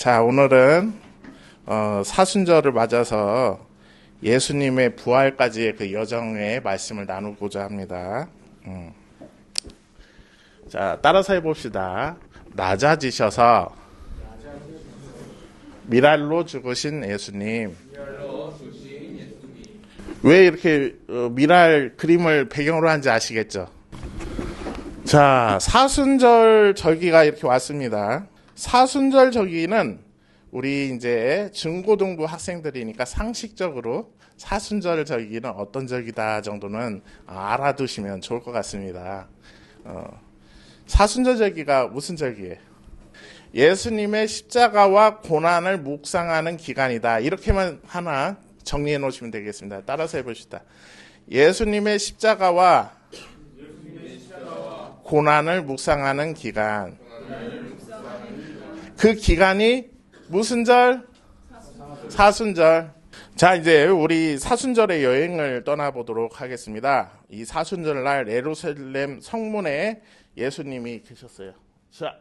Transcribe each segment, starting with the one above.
자, 오늘은 사순절을 맞아서 예수님의 부활까지의 그 여정의 말씀을 나누고자 합니다. 자, 따라서 해봅시다. 낮아지셔서 미랄로 죽으신 예수님. 왜 이렇게 미랄 그림을 배경으로 한지 아시겠죠? 자, 사순절 절기가 이렇게 왔습니다. 사순절 절기는 우리 이제 중고등부 학생들이니까 상식적으로 사순절 절기는 어떤 절기다 정도는 알아두시면 좋을 것 같습니다. 사순절 절기가 무슨 절기예요? 예수님의 십자가와 고난을 묵상하는 기간이다. 이렇게만 하나 정리해 놓으시면 되겠습니다. 따라서 해봅시다. 예수님의 십자가와 고난을 묵상하는 기간. 그 기간이 무슨 절? 사순절. 자, 이제 우리 사순절의 여행을 떠나보도록 하겠습니다. 이 사순절날 예루살렘 성문에 예수님이 계셨어요. 자,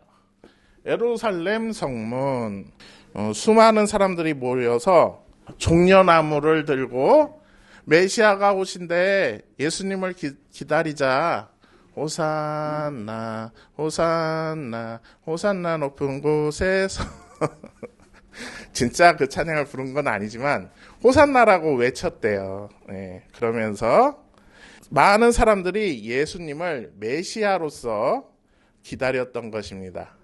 예루살렘 성문. 수많은 사람들이 모여서 종려나무를 들고 메시아가 오신데 예수님을 기다리자. 호산나 호산나 호산나 높은 곳에서 진짜 그 찬양을 부른 건 아니지만 호산나라고 외쳤대요. 네, 그러면서 많은 사람들이 예수님을 메시아로서 기다렸던 것입니다.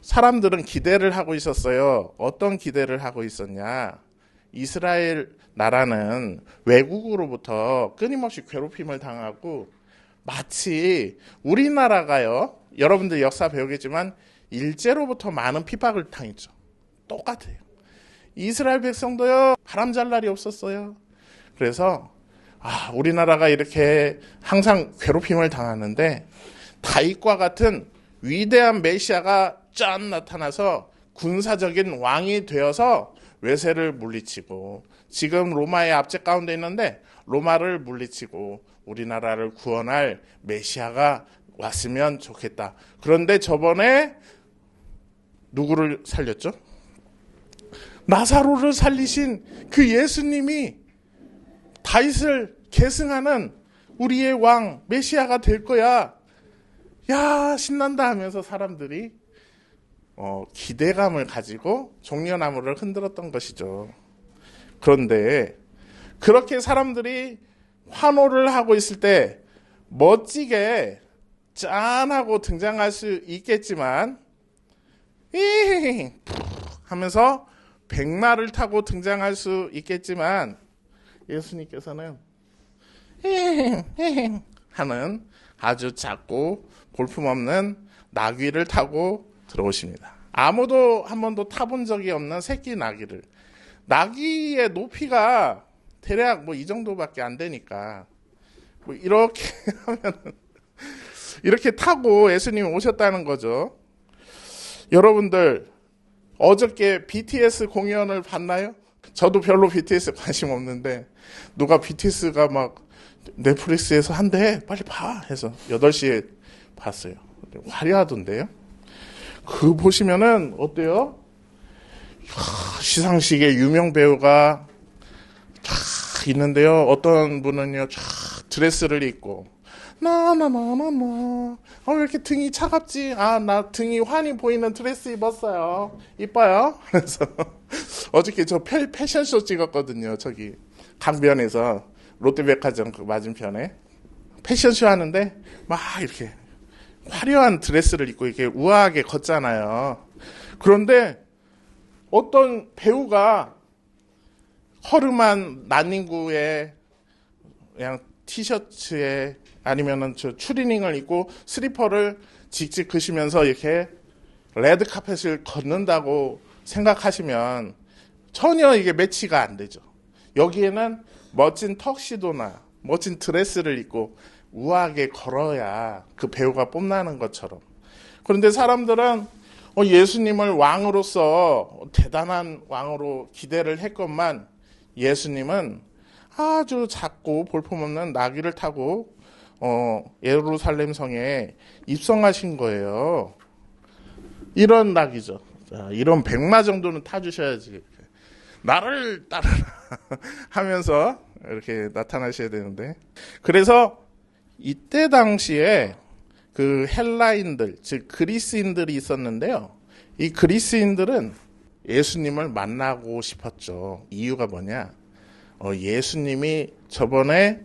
사람들은 기대를 하고 있었어요. 어떤 기대를 하고 있었냐? 이스라엘 나라는 외국으로부터 끊임없이 괴롭힘을 당하고 마치 우리나라가요, 여러분들 역사 배우겠지만 일제로부터 많은 핍박을 당했죠. 똑같아요. 이스라엘 백성도요, 바람 잘 날이 없었어요. 그래서 우리나라가 이렇게 항상 괴롭힘을 당하는데 다윗과 같은 위대한 메시아가 짠 나타나서 군사적인 왕이 되어서 외세를 물리치고, 지금 로마의 압제 가운데 있는데 로마를 물리치고 우리나라를 구원할 메시아가 왔으면 좋겠다. 그런데 저번에 누구를 살렸죠? 나사로를 살리신 그 예수님이 다윗을 계승하는 우리의 왕 메시아가 될 거야. 야, 신난다 하면서 사람들이 기대감을 가지고 종려나무를 흔들었던 것이죠. 그런데 그렇게 사람들이 환호를 하고 있을 때 멋지게 짠하고 등장할 수 있겠지만 하면서 백마를 타고 등장할 수 있겠지만 예수님께서는 하는 아주 작고 볼품없는 나귀를 타고 들어오십니다. 아무도 한 번도 타본 적이 없는 새끼 나귀를. 나귀의 높이가 대략 이 정도밖에 안 되니까 이렇게 하면은 이렇게 타고 예수님이 오셨다는 거죠. 여러분들 어저께 BTS 공연을 봤나요? 저도 별로 BTS 관심 없는데 누가 BTS가 막 넷플릭스에서 한대 빨리 봐 해서 8시에 봤어요. 화려하던데요. 그거 보시면은 어때요? 시상식에 유명 배우가 있는데요. 어떤 분은요, 드레스를 입고, 나나나나나, 왜 이렇게 등이 차갑지? 나 등이 환히 보이는 드레스 입었어요. 이뻐요? 그래서, 어저께 저 패션쇼 찍었거든요. 저기, 강변에서, 롯데백화점 그 맞은편에. 패션쇼 하는데, 막 이렇게, 화려한 드레스를 입고 이렇게 우아하게 걷잖아요. 그런데, 어떤 배우가, 허름한 난닝구에 그냥 티셔츠에 아니면은 저 추리닝을 입고 슬리퍼를 직직 그시면서 이렇게 레드 카펫을 걷는다고 생각하시면 전혀 이게 매치가 안 되죠. 여기에는 멋진 턱시도나 멋진 드레스를 입고 우아하게 걸어야 그 배우가 뽐나는 것처럼. 그런데 사람들은 예수님을 왕으로서 대단한 왕으로 기대를 했건만 예수님은 아주 작고 볼품없는 나귀를 타고 예루살렘 성에 입성하신 거예요. 이런 나귀죠. 자, 이런 100마 정도는 타주셔야지. 나를 따르라 하면서 이렇게 나타나셔야 되는데. 그래서 이때 당시에 그 헬라인들, 즉 그리스인들이 있었는데요. 이 그리스인들은 예수님을 만나고 싶었죠. 이유가 뭐냐? 예수님이 저번에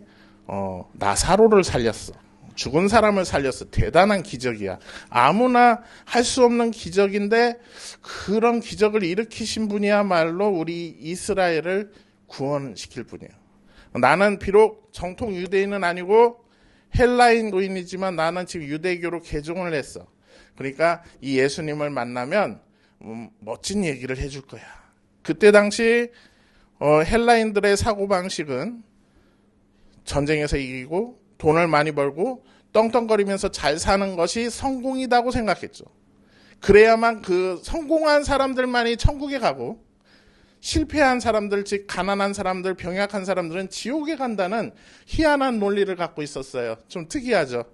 나사로를 살렸어. 죽은 사람을 살렸어. 대단한 기적이야. 아무나 할 수 없는 기적인데 그런 기적을 일으키신 분이야말로 우리 이스라엘을 구원시킬 분이에요. 나는 비록 정통 유대인은 아니고 헬라인이지만 나는 지금 유대교로 개종을 했어. 그러니까 이 예수님을 만나면 멋진 얘기를 해줄 거야. 그때 당시 헬라인들의 사고방식은 전쟁에서 이기고 돈을 많이 벌고 떵떵거리면서 잘 사는 것이 성공이라고 생각했죠. 그래야만 그 성공한 사람들만이 천국에 가고 실패한 사람들, 즉 가난한 사람들, 병약한 사람들은 지옥에 간다는 희한한 논리를 갖고 있었어요. 좀 특이하죠.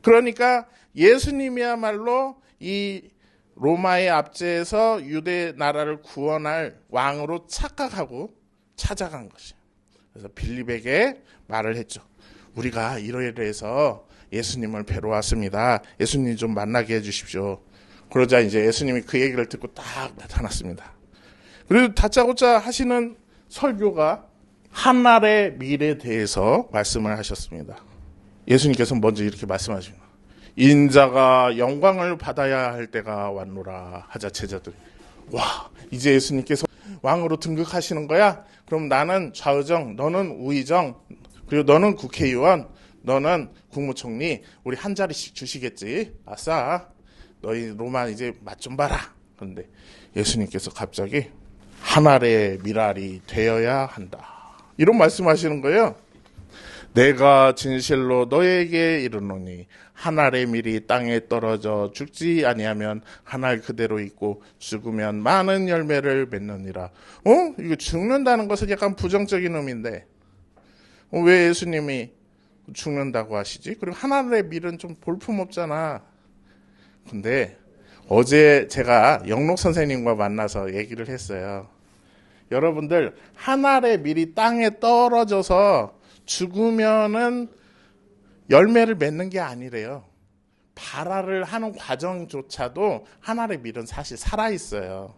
그러니까 예수님이야말로 이 로마의 압제에서 유대 나라를 구원할 왕으로 착각하고 찾아간 것이에요. 그래서 빌립에게 말을 했죠. 우리가 이러이러해서 예수님을 뵈러 왔습니다. 예수님 좀 만나게 해주십시오. 그러자 이제 예수님이 그 얘기를 듣고 딱 나타났습니다. 그리고 다짜고짜 하시는 설교가 한날의 미래에 대해서 말씀을 하셨습니다. 예수님께서 먼저 이렇게 말씀하십니다. 인자가 영광을 받아야 할 때가 왔노라 하자 제자들이, 와, 이제 예수님께서 왕으로 등극하시는 거야? 그럼 나는 좌의정, 너는 우의정, 그리고 너는 국회의원, 너는 국무총리, 우리 한 자리씩 주시겠지. 아싸, 너희 로마 이제 맛 좀 봐라. 그런데 예수님께서 갑자기 한 알의 밀알이 되어야 한다, 이런 말씀하시는 거예요. 내가 진실로 너에게 이르노니 한 알의 밀이 땅에 떨어져 죽지 아니하면 한 알 그대로 있고 죽으면 많은 열매를 맺느니라. 이거 죽는다는 것은 약간 부정적인 의미인데 왜 예수님이 죽는다고 하시지? 그리고 한 알의 밀은 좀 볼품없잖아. 근데 어제 제가 영록 선생님과 만나서 얘기를 했어요. 여러분들, 한 알의 밀이 땅에 떨어져서 죽으면은 열매를 맺는 게 아니래요. 발화를 하는 과정조차도 한 알의 밀은 사실 살아있어요.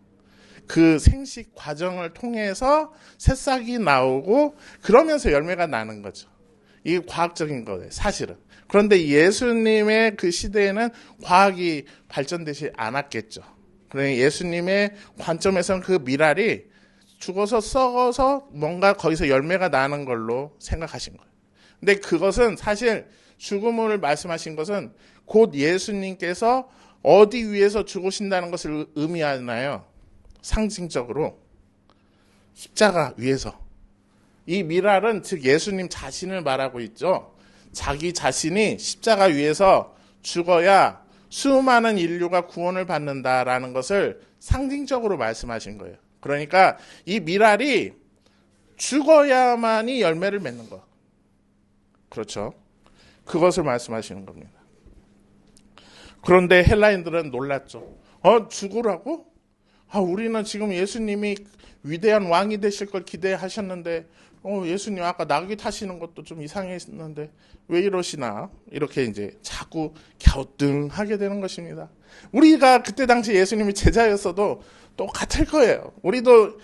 그 생식 과정을 통해서 새싹이 나오고 그러면서 열매가 나는 거죠. 이게 과학적인 거예요, 사실은. 그런데 예수님의 그 시대에는 과학이 발전되지 않았겠죠. 그러니 예수님의 관점에서는 그 밀알이 죽어서 썩어서 뭔가 거기서 열매가 나는 걸로 생각하신 거예요. 근데 그것은 사실 죽음을 말씀하신 것은 곧 예수님께서 어디 위에서 죽으신다는 것을 의미하나요? 상징적으로 십자가 위에서. 이 밀알은 즉 예수님 자신을 말하고 있죠. 자기 자신이 십자가 위에서 죽어야 수많은 인류가 구원을 받는다라는 것을 상징적으로 말씀하신 거예요. 그러니까 이 밀알이 죽어야만이 열매를 맺는 거. 그렇죠. 그것을 말씀하시는 겁니다. 그런데 헬라인들은 놀랐죠. 죽으라고? 우리는 지금 예수님이 위대한 왕이 되실 걸 기대하셨는데 예수님 아까 나귀 타시는 것도 좀 이상했는데 왜 이러시나? 이렇게 이제 자꾸 갸우뚱하게 되는 것입니다. 우리가 그때 당시 예수님이 제자였어도 똑같을 거예요. 우리도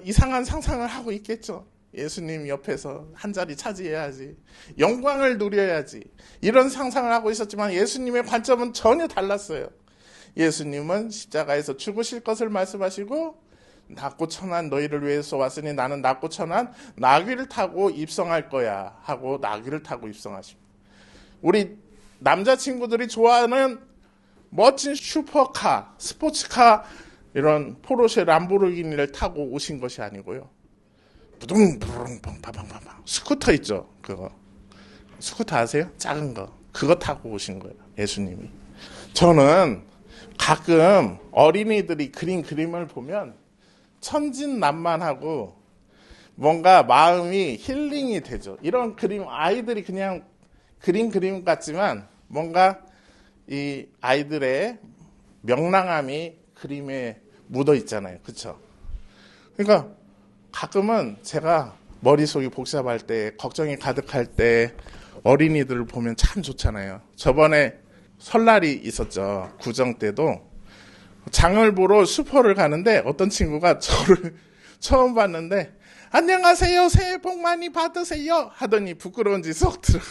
이상한 상상을 하고 있겠죠. 예수님 옆에서 한 자리 차지해야지, 영광을 누려야지, 이런 상상을 하고 있었지만 예수님의 관점은 전혀 달랐어요. 예수님은 십자가에서 죽으실 것을 말씀하시고 낮고 천한 너희를 위해서 왔으니 나는 낮고 천한 나귀를 타고 입성할 거야 하고 나귀를 타고 입성하십니다. 우리 남자친구들이 좋아하는 멋진 슈퍼카, 스포츠카, 이런 포르쉐 람보르기니를 타고 오신 것이 아니고요. 부둥부둥 팡팡팡팡 스쿠터 있죠. 그거 스쿠터 아세요? 작은 거. 그거 타고 오신 거예요, 예수님이. 저는 가끔 어린이들이 그린 그림을 보면 천진난만하고 뭔가 마음이 힐링이 되죠. 이런 그림, 아이들이 그냥 그린 그림 같지만 뭔가 이 아이들의 명랑함이 그림에 묻어 있잖아요. 그렇죠? 그러니까 가끔은 제가 머릿속이 복잡할 때, 걱정이 가득할 때 어린이들을 보면 참 좋잖아요. 저번에 설날이 있었죠. 구정 때도 장을 보러 슈퍼를 가는데 어떤 친구가 저를 처음 봤는데 안녕하세요, 새해 복 많이 받으세요 하더니 부끄러운지 쏙 들어가.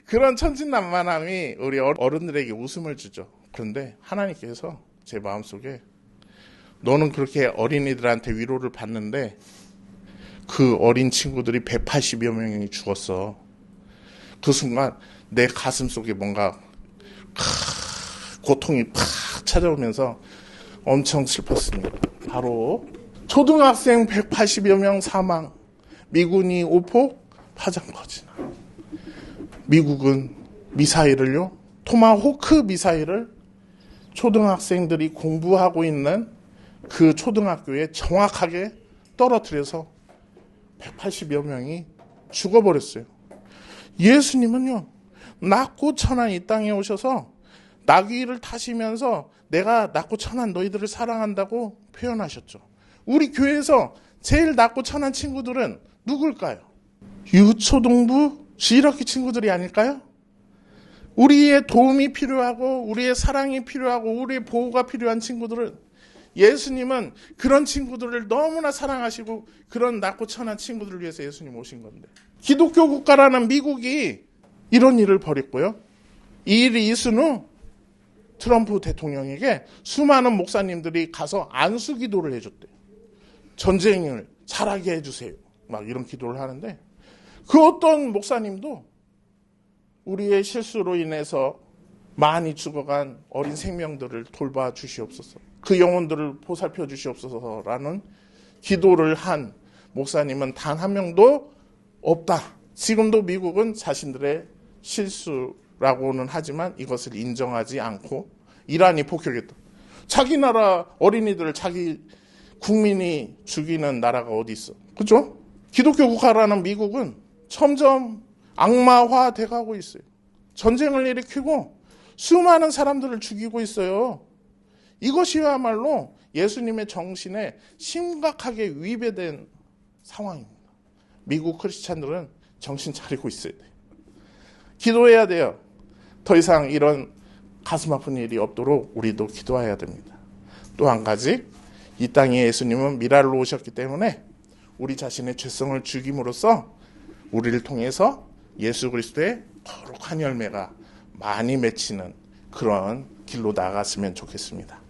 그런 천진난만함이 우리 어른들에게 웃음을 주죠. 그런데 하나님께서 제 마음속에 너는 그렇게 어린이들한테 위로를 받는데 그 어린 친구들이 180여 명이 죽었어. 그 순간 내 가슴 속에 뭔가 고통이 팍 찾아오면서 엄청 슬펐습니다. 바로 초등학생 180여 명 사망, 미군이 오폭 파장 퍼지나. 미국은 미사일을요, 토마호크 미사일을 초등학생들이 공부하고 있는 그 초등학교에 정확하게 떨어뜨려서 180여 명이 죽어버렸어요. 예수님은요, 낮고 천한 이 땅에 오셔서 나귀를 타시면서 내가 낮고 천한 너희들을 사랑한다고 표현하셨죠. 우리 교회에서 제일 낮고 천한 친구들은 누굴까요? 유초동부 G학기 친구들이 아닐까요? 우리의 도움이 필요하고 우리의 사랑이 필요하고 우리의 보호가 필요한 친구들은 예수님은 그런 친구들을 너무나 사랑하시고 그런 낮고 천한 친구들을 위해서 예수님 오신 건데, 기독교 국가라는 미국이 이런 일을 벌였고요. 이 일이 있은 후 트럼프 대통령에게 수많은 목사님들이 가서 안수 기도를 해줬대요. 전쟁을 잘하게 해주세요. 막 이런 기도를 하는데, 그 어떤 목사님도 우리의 실수로 인해서 많이 죽어간 어린 생명들을 돌봐 주시옵소서, 그 영혼들을 보살펴 주시옵소서라는 기도를 한 목사님은 단 한 명도 없다. 지금도 미국은 자신들의 실수라고는 하지만 이것을 인정하지 않고 이란이 폭격했다. 자기 나라 어린이들을 자기 국민이 죽이는 나라가 어디 있어? 그렇죠? 기독교 국가라는 미국은 점점 악마화 돼가고 있어요. 전쟁을 일으키고 수많은 사람들을 죽이고 있어요. 이것이야말로 예수님의 정신에 심각하게 위배된 상황입니다. 미국 크리스찬들은 정신 차리고 있어야 돼요. 기도해야 돼요. 더 이상 이런 가슴 아픈 일이 없도록 우리도 기도해야 됩니다. 또 한 가지, 이 땅에 예수님은 미랄로 오셨기 때문에 우리 자신의 죄성을 죽임으로써 우리를 통해서 예수 그리스도의 거룩한 열매가 많이 맺히는 그런 길로 나아갔으면 좋겠습니다.